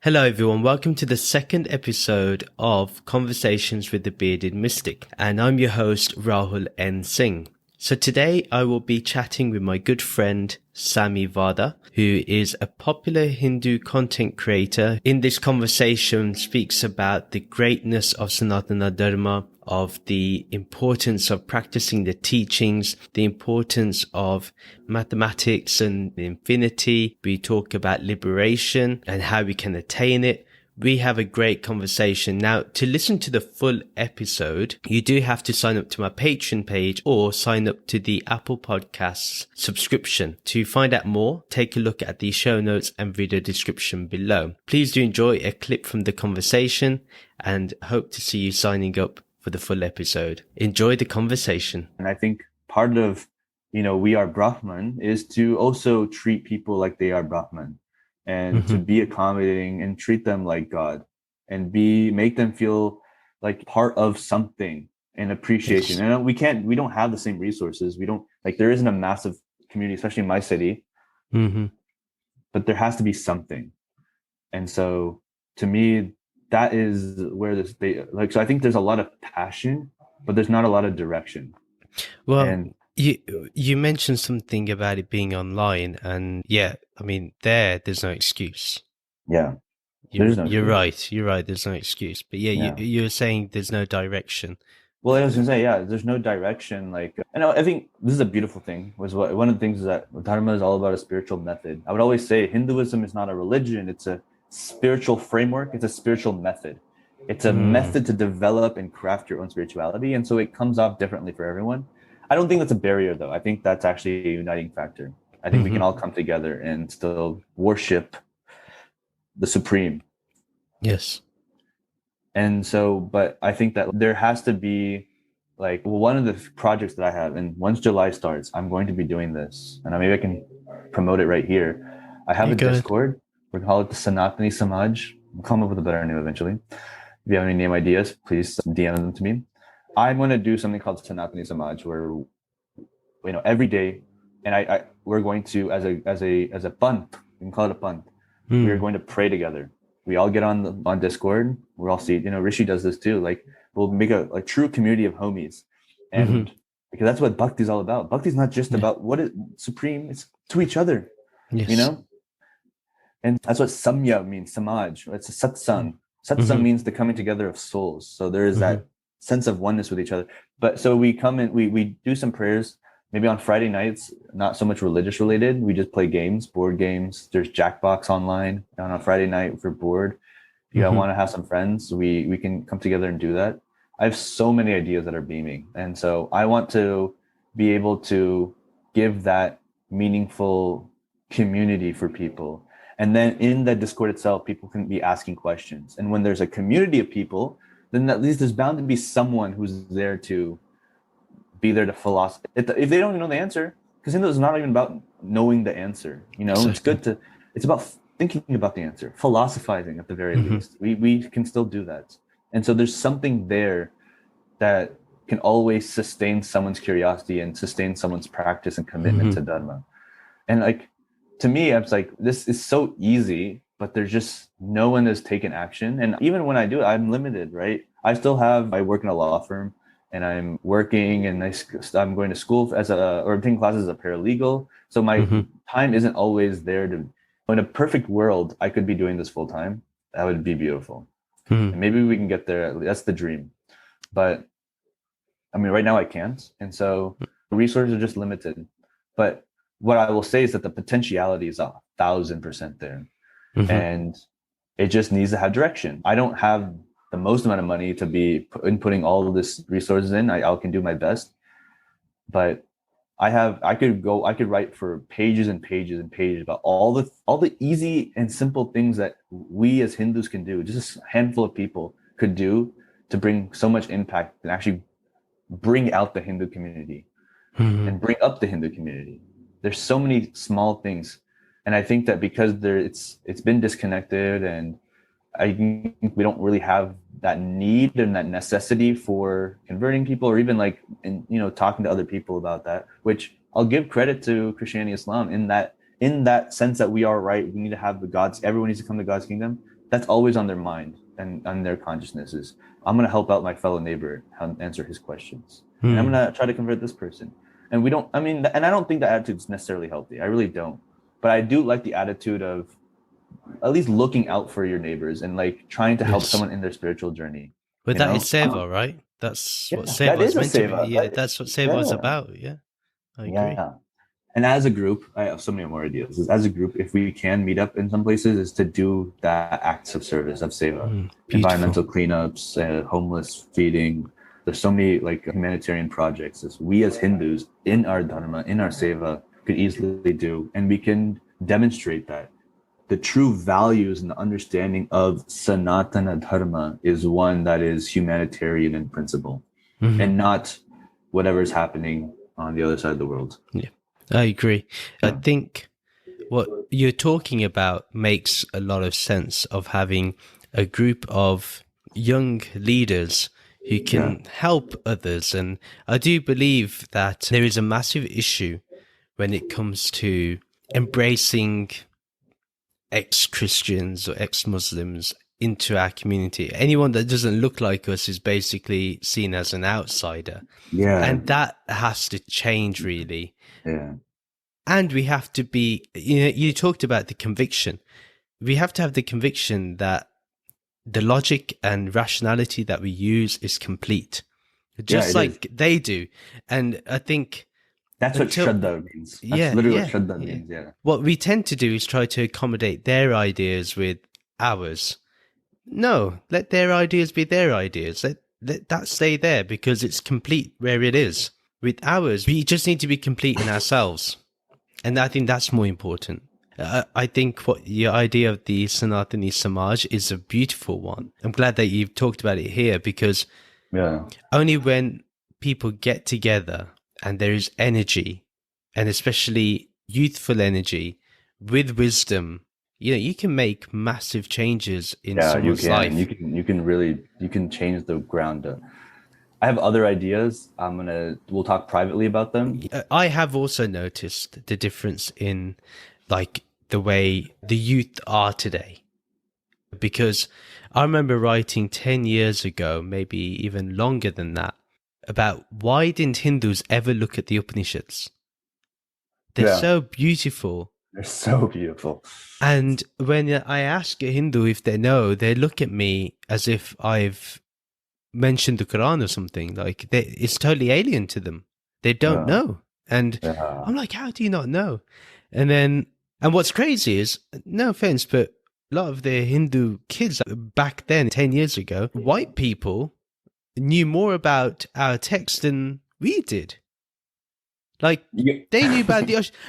Hello everyone, welcome to the second episode of Conversations with the Bearded Mystic, and I'm your host Rahul N. Singh. So today I will be chatting with my good friend SammyVada, who is a popular Hindu content creator. In this conversation speaks about the greatness of Sanatana Dharma, of the importance of practicing the teachings, the importance of mathematics and infinity. We talk about liberation and how we can attain it. We have a great conversation. Now, to listen to the full episode, you do have to sign up to my Patreon page or sign up to the Apple Podcasts subscription. To find out more, take a look at the show notes and video description below. Please do enjoy a clip from the conversation and hope to see you signing up for the full episode. Enjoy the conversation. And I think part of, we are Brahman is to also treat people like they are Brahman. And to be accommodating and treat them like God and make them feel like part of something and appreciation. Yes. And we don't have the same resources. There isn't a massive community, especially in my city, but there has to be something. And so to me, that is where so I think there's a lot of passion, but there's not a lot of direction. Well, you mentioned something about it being online, and there's no excuse. Yeah, you're right. You're right. There's no excuse. But you're saying there's no direction. Well, I was gonna say, there's no direction. And I think this is a beautiful thing. One of the things is that Dharma is all about a spiritual method. I would always say Hinduism is not a religion; it's a spiritual framework. It's a spiritual method. It's a method to develop and craft your own spirituality, and so it comes off differently for everyone. I don't think that's a barrier, though. I think that's actually a uniting factor. I think we can all come together and still worship the Supreme. Yes. And so, but I think that there has to be one of the projects that I have, and once July starts, I'm going to be doing this, and maybe I can promote it right here. I have a Discord. We're going to call it the Sanatani Samaj. We'll come up with a better name eventually. If you have any name ideas, please DM them to me. I'm going to do something called Sanatani Samaj, where every day, and we're going to as a pant, we can call it a pant. We are going to pray together. We all get on Discord. We're all Rishi does this too. We'll make a true community of homies, and because that's what bhakti is all about. Bhakti is not just about what is supreme; it's to each other. Yes. And that's what samya means. Samaj. It's a satsang. Satsang means the coming together of souls. So there is that sense of oneness with each other. But so we come in, we do some prayers, maybe on Friday nights, not so much religious related. We just play games, board games. There's Jackbox online on a Friday night if we're bored. If you want to have some friends, we can come together and do that. I have so many ideas that are beaming. And so I want to be able to give that meaningful community for people. And then in the Discord itself, people can be asking questions. And when there's a community of people, then at least there's bound to be someone who's there to be there to philosophize. If they don't know the answer, because Hindu is not even about knowing the answer. Exactly. It's about thinking about the answer, philosophizing at the very least. We can still do that. And so there's something there that can always sustain someone's curiosity and sustain someone's practice and commitment to Dharma. And to me, I was this is so easy, but there's just no one has taken action. And even when I do it, I'm limited, right? I work in a law firm, and I'm working, and I'm going to school or I'm taking classes as a paralegal. So my time isn't always there in a perfect world, I could be doing this full time. That would be beautiful. And maybe we can get there. That's the dream. But right now I can't. And so the resources are just limited. But what I will say is that the potentiality is 1,000% there. And it just needs to have direction. I don't have the most amount of money to be inputting all of this resources in. I can do my best, but I could write for pages and pages and pages about all the easy and simple things that we as Hindus can do. Just a handful of people could do to bring so much impact and actually bring out the Hindu community and bring up the Hindu community. There's so many small things. And I think that because it's been disconnected, and I think we don't really have that need and that necessity for converting people, or even talking to other people about that, which I'll give credit to Christianity, Islam in that sense that we are right. We need to have everyone needs to come to God's kingdom. that's always on their mind and on their consciousness is, I'm going to help out my fellow neighbor answer his questions. And I'm going to try to convert this person. And I don't think the attitude is necessarily healthy. I really don't. But I do like the attitude of at least looking out for your neighbors and like trying to help someone in their spiritual journey. But that is seva, right? That's what seva is meant to be. Yeah, that's what seva is about. Yeah, I agree. Yeah. And as a group, I have so many more ideas. As a group, if we can meet up in some places, is to do that acts of service of seva, environmental cleanups, homeless feeding. There's so many like humanitarian projects that we as Hindus in our dharma, in our seva, could easily do, and we can demonstrate that the true values and the understanding of Sanatana Dharma is one that is humanitarian in principle, and not whatever is happening on the other side of the world. Yeah. I agree. I think what you're talking about makes a lot of sense, of having a group of young leaders who can help others. And I do believe that there is a massive issue when it comes to embracing ex-Christians or ex-Muslims into our community. Anyone that doesn't look like us is basically seen as an outsider. Yeah. And that has to change, really. Yeah. And we have to be, you talked about the conviction. We have to have the conviction that the logic and rationality that we use is complete, just like they do. And I think that's what Shraddha means. That's literally what Shraddha means. Yeah. What we tend to do is try to accommodate their ideas with ours. No, let their ideas be their ideas. Let that stay there, because it's complete where it is. With ours, we just need to be complete in ourselves. And I think that's more important. I think what your idea of the Sanatani Samaj is a beautiful one. I'm glad that you've talked about it here, because only when people get together and there is energy, and especially youthful energy with wisdom, you can make massive changes in someone's life. You can change the ground. I have other ideas. We'll talk privately about them. I have also noticed the difference in like the way the youth are today, because I remember writing 10 years ago, maybe even longer than that, about why didn't Hindus ever look at the Upanishads? They're so beautiful. They're so beautiful. And when I ask a Hindu if they know, they look at me as if I've mentioned the Quran or something. Like it's totally alien to them. They don't know. And I'm like, how do you not know? And what's crazy is, no offense, but a lot of the Hindu kids back then, 10 years ago, white people knew more about our text than we did. Like, they knew about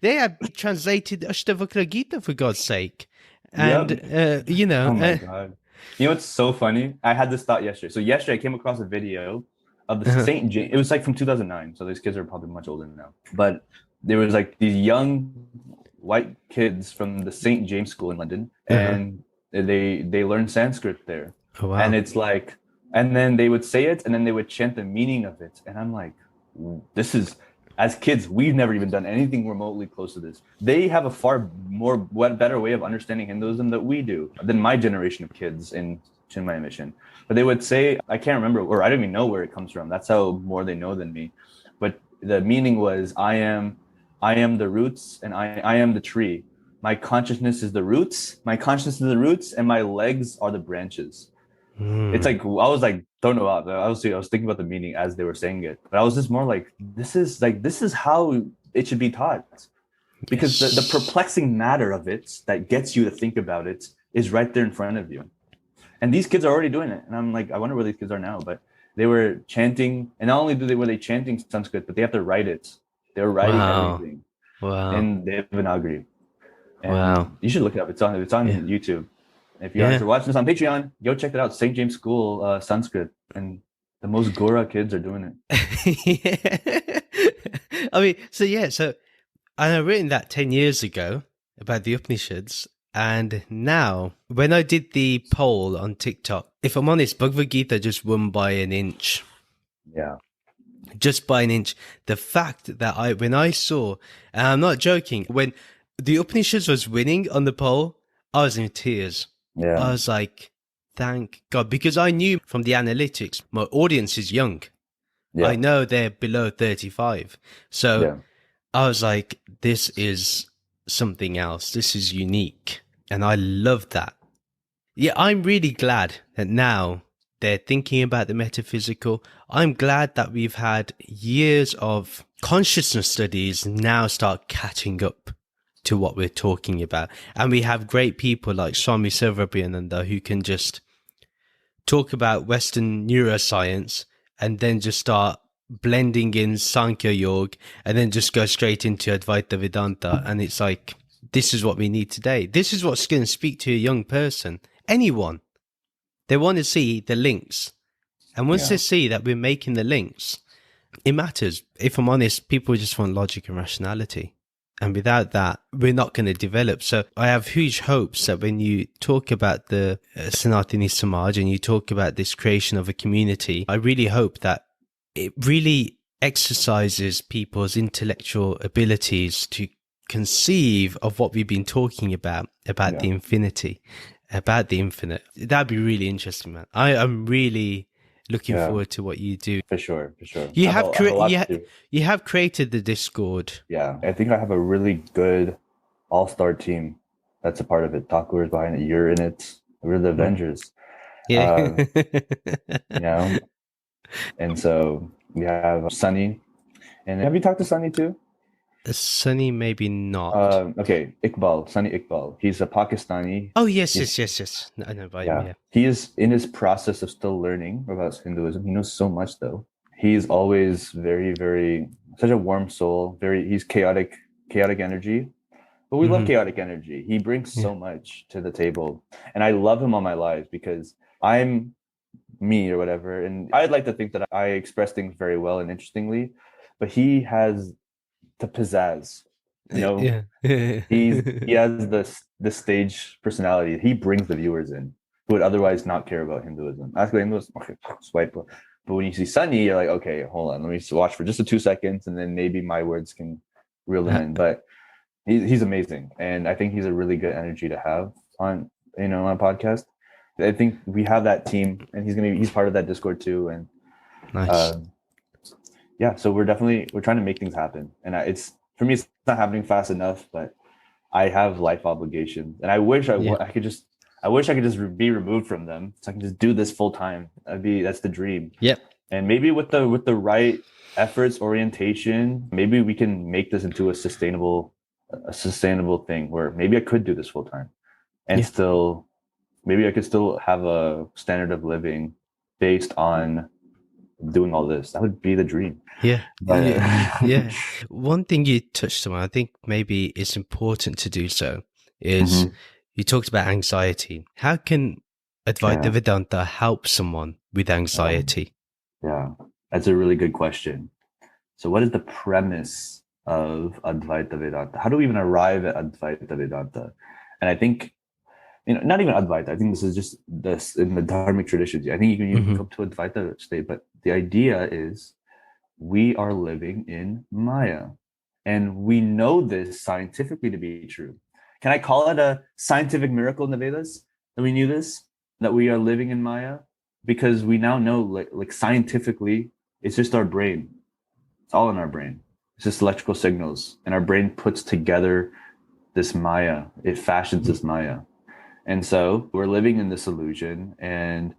they had translated the Ashtavakra Gita, for God's sake. And, Oh my God. You know what's so funny? I had this thought yesterday. So yesterday I came across a video of the St. James. It was like from 2009. So these kids are probably much older now. But there was like these young white kids from the St. James School in London. And they learned Sanskrit there. Oh, wow. And it's like, and then they would say it and then they would chant the meaning of it. And I'm like, this is, as kids, we've never even done anything remotely close to this. They have a far better way of understanding Hinduism than we do, than my generation of kids in Chinmaya Mission. But they would say, I can't remember, or I don't even know where it comes from. That's how more they know than me. But the meaning was, I am the roots and I am the tree. My consciousness is the roots. My consciousness is the roots, and my legs are the branches. It's like, I was like, don't know. I was thinking about the meaning as they were saying it, but I was just more like, this is how it should be taught, because the perplexing matter of it that gets you to think about it is right there in front of you. And these kids are already doing it. And I'm like, I wonder where these kids are now, but they were chanting, and not only were they chanting Sanskrit, but they have to write it. They were writing everything in Devanagari. And you should look it up. It's on YouTube. If you guys are watching this on Patreon, go check it out. St. James School Sanskrit, and the most Gora kids are doing it. I mean, so I had written that 10 years ago about the Upanishads, and now when I did the poll on TikTok, if I'm honest, Bhagavad Gita just won by an inch. Yeah. Just by an inch. The fact that when I saw, and I'm not joking, when the Upanishads was winning on the poll, I was in tears. Yeah. I was like, thank God, because I knew from the analytics, my audience is young. I Yeah. know they're below 35. So Yeah. I was like, this is something else. This is unique. And I love that. Yeah, I'm really glad that now they're thinking about the metaphysical. I'm glad that we've had years of consciousness studies now start catching up to what we're talking about. And we have great people like Swami Silvapriyananda who can just talk about Western neuroscience and then just start blending in Sankhya Yoga and then just go straight into Advaita Vedanta. And it's like, this is what we need today. This is what's going to speak to a young person, anyone. They want to see the links. And once they Yeah. see that we're making the links, it matters. If I'm honest, people just want logic and rationality. And without that, we're not going to develop. So I have huge hopes that when you talk about the Sanatani Samaj and you talk about this creation of a community, I really hope that it really exercises people's intellectual abilities to conceive of what we've been talking about Yeah. the infinity, about the infinite. That'd be really interesting, man. I'm really looking Yeah. forward to what you do. For sure. For sure. You I have have a lot to do. you have created the Discord. Yeah. I think I have a really good all-star team that's a part of it. Takur is behind it. You're in it. We're the Avengers. Yeah. You know, and so we have Sunny. And have you talked to Sunny too? Sunny, maybe not. Okay, Iqbal, Sunny Iqbal. He's a Pakistani. Oh, yes, He's, yes. I know about him, yeah, yeah. he is in his process of still learning about Hinduism. He knows so much though. He's always very, very such a warm soul. He's chaotic energy. But we love Mhm. chaotic energy. He brings Yeah. so much to the table. And I love him all my life because I'm me or whatever. And I'd like to think that I express things very well and interestingly, but he has the pizzazz. You know, Yeah. he has the stage personality. He brings the viewers in who would otherwise not care about Hinduism. Ask about Hinduism, okay, swipe. But when you see Sunny, you're like, okay, hold on, let me just watch for just 2 seconds, and then maybe my words can reel them in. But he's amazing, and I think he's a really good energy to have on on a podcast. I think we have that team, and he's part of that Discord too, and Nice. yeah. So we're trying to make things happen, and it's for me, it's not happening fast enough, but I have life obligations, and I wish I could just be removed from them, so I can just do this full time. That's the dream. Yep. And maybe with the right efforts, orientation, maybe we can make this into a sustainable thing where maybe I could do this full time, and still maybe I could still have a standard of living based on doing all this. That would be the dream. Yeah. But, Yeah. One thing you touched on, I think maybe it's important to do so, is you talked about anxiety. How can Advaita Vedanta help someone with anxiety? Yeah, that's a really good question. So what is the premise of Advaita Vedanta? How do we even arrive at Advaita Vedanta? And I think, not even Advaita. I think this is just this in the Dharmic traditions. I think you can come to Advaita state, but the idea is we are living in Maya. And we know this scientifically to be true. Can I call it a scientific miracle in the Vedas that we knew this, that we are living in Maya? Because we now know, like scientifically, it's just our brain. It's all in our brain. It's just electrical signals. And our brain puts together this Maya. It fashions this Maya. And so we're living in this illusion. And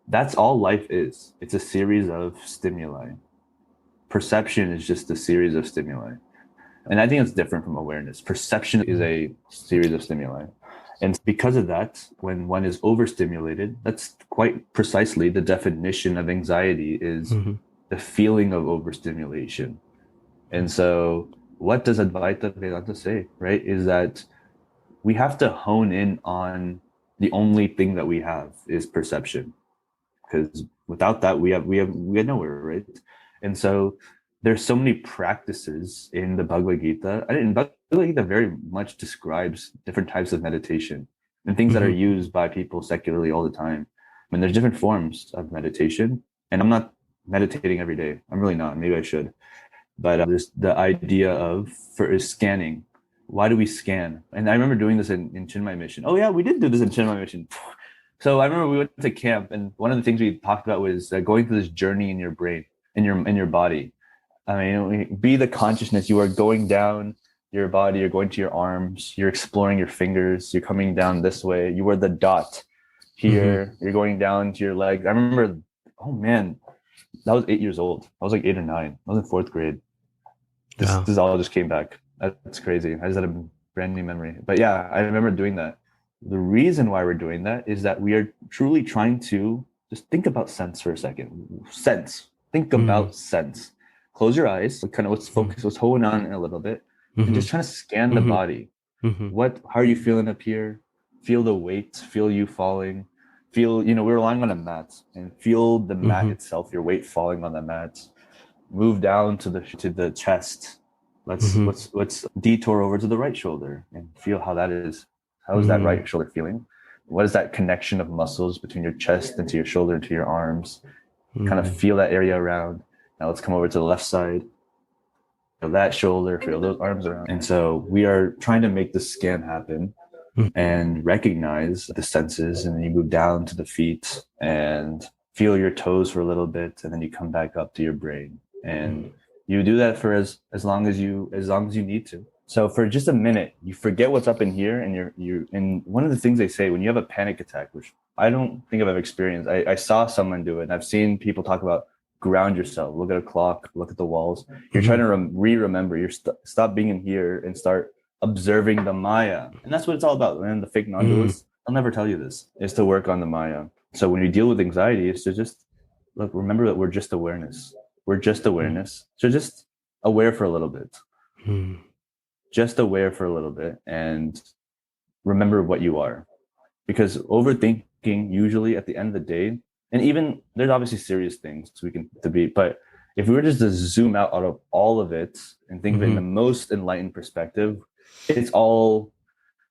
that's all life is. It's a series of stimuli. Perception is just a series of stimuli. And I think it's different from awareness. Perception is a series of stimuli. And because of that, when one is overstimulated, that's quite precisely the definition of anxiety is the feeling of overstimulation. And so what does Advaita Vedanta say, right? Is that we have to hone in on the only thing that we have is perception. Because without that, we have nowhere, right? And so there's so many practices in the Bhagavad Gita. Bhagavad Gita very much describes different types of meditation and things that are used by people secularly all the time. I mean, there's different forms of meditation, and I'm not meditating every day. I'm really not. Maybe I should. But there's the idea of scanning, why do we scan? And I remember doing this in Chiang Mai mission. Oh yeah, we did do this in Chiang Mai mission. So I remember we went to camp, and one of the things we talked about was going through this journey in your brain, in your body. I mean, be the consciousness. You are going down your body. You're going to your arms. You're exploring your fingers. You're coming down this way. You were the dot here. You're going down to your legs. I remember. Oh man, that was 8 years old. I was like 8 or 9. I was in 4th grade. This all just came back. That's crazy. I just had a brand new memory. But yeah, I remember doing that. The reason why we're doing that is that we are truly trying to just think about sense for a second. Sense. Think about sense. Close your eyes. Kind of let's focus. Let's hold on in a little bit. And just trying to scan the body. How are you feeling up here? Feel the weight. Feel you falling. Feel, we're lying on a mat, and feel the mat itself, your weight falling on the mat. Move down to the chest. Let's detour over to the right shoulder and feel how that is. How is that right shoulder feeling? What is that connection of muscles between your chest and to your shoulder and to your arms? Kind of feel that area around. Now let's come over to the left side. Feel that shoulder, feel those arms around. And so we are trying to make the scan happen and recognize the senses. And then you move down to the feet and feel your toes for a little bit. And then you come back up to your brain. And you do that for as long as you need to. So for just a minute, you forget what's up in here, and and one of the things they say when you have a panic attack, which I don't think I've ever experienced. I saw someone do it, and I've seen people talk about ground yourself, look at a clock, look at the walls. You're trying to remember. You're stop being in here and start observing the Maya, and that's what it's all about. And the fake non-dualists, I'll never tell you this, is to work on the Maya. So when you deal with anxiety, it's to just remember that we're just awareness. We're just awareness. So just aware for a little bit. Just aware for a little bit and remember what you are. Because overthinking usually at the end of the day, and even there's obviously serious things we can debate, but if we were just to zoom out of all of it and think of it in the most enlightened perspective, it's all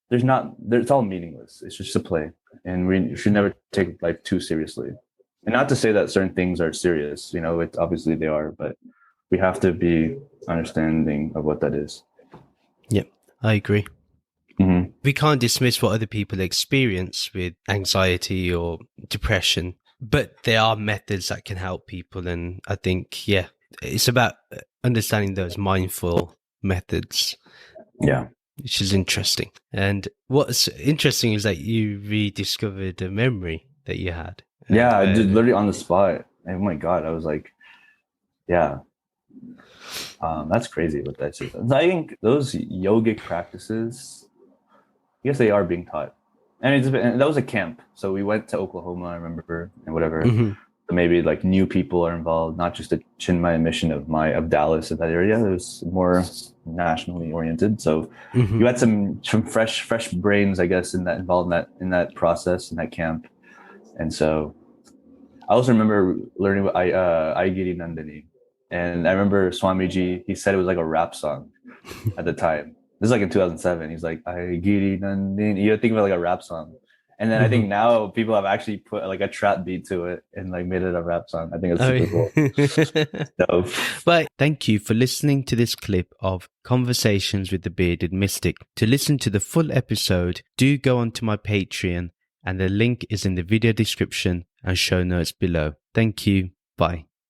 meaningless. It's just a play. And we should never take life too seriously. And not to say that certain things are serious, it's obviously they are, but we have to be understanding of what that is. Yeah, I agree. We can't dismiss what other people experience with anxiety or depression, but there are methods that can help people. And I think, it's about understanding those mindful methods. Yeah. Which is interesting. And what's interesting is that you rediscovered a memory that you had. Yeah, I did literally on the spot. Oh my God. I was like, yeah. That's crazy what that is. I think those yogic practices, I guess they are being taught. And that was a camp. So we went to Oklahoma, I remember, and whatever. So maybe like new people are involved, not just the Chiang Mai mission of Dallas, of that area. It was more nationally oriented. So you had some fresh brains, I guess, involved in that process, in that camp. And so I also remember learning about Aigiri Nandini. And I remember Swamiji, he said it was like a rap song at the time. This is like in 2007. He's like, Aigiri Nandini. You think about like a rap song. And then I think now people have actually put like a trap beat to it and like made it a rap song. I think it's super cool. But thank you for listening to this clip of Conversations with the Bearded Mystic. To listen to the full episode, do go onto my Patreon, and the link is in the video description and show notes below. Thank you. Bye.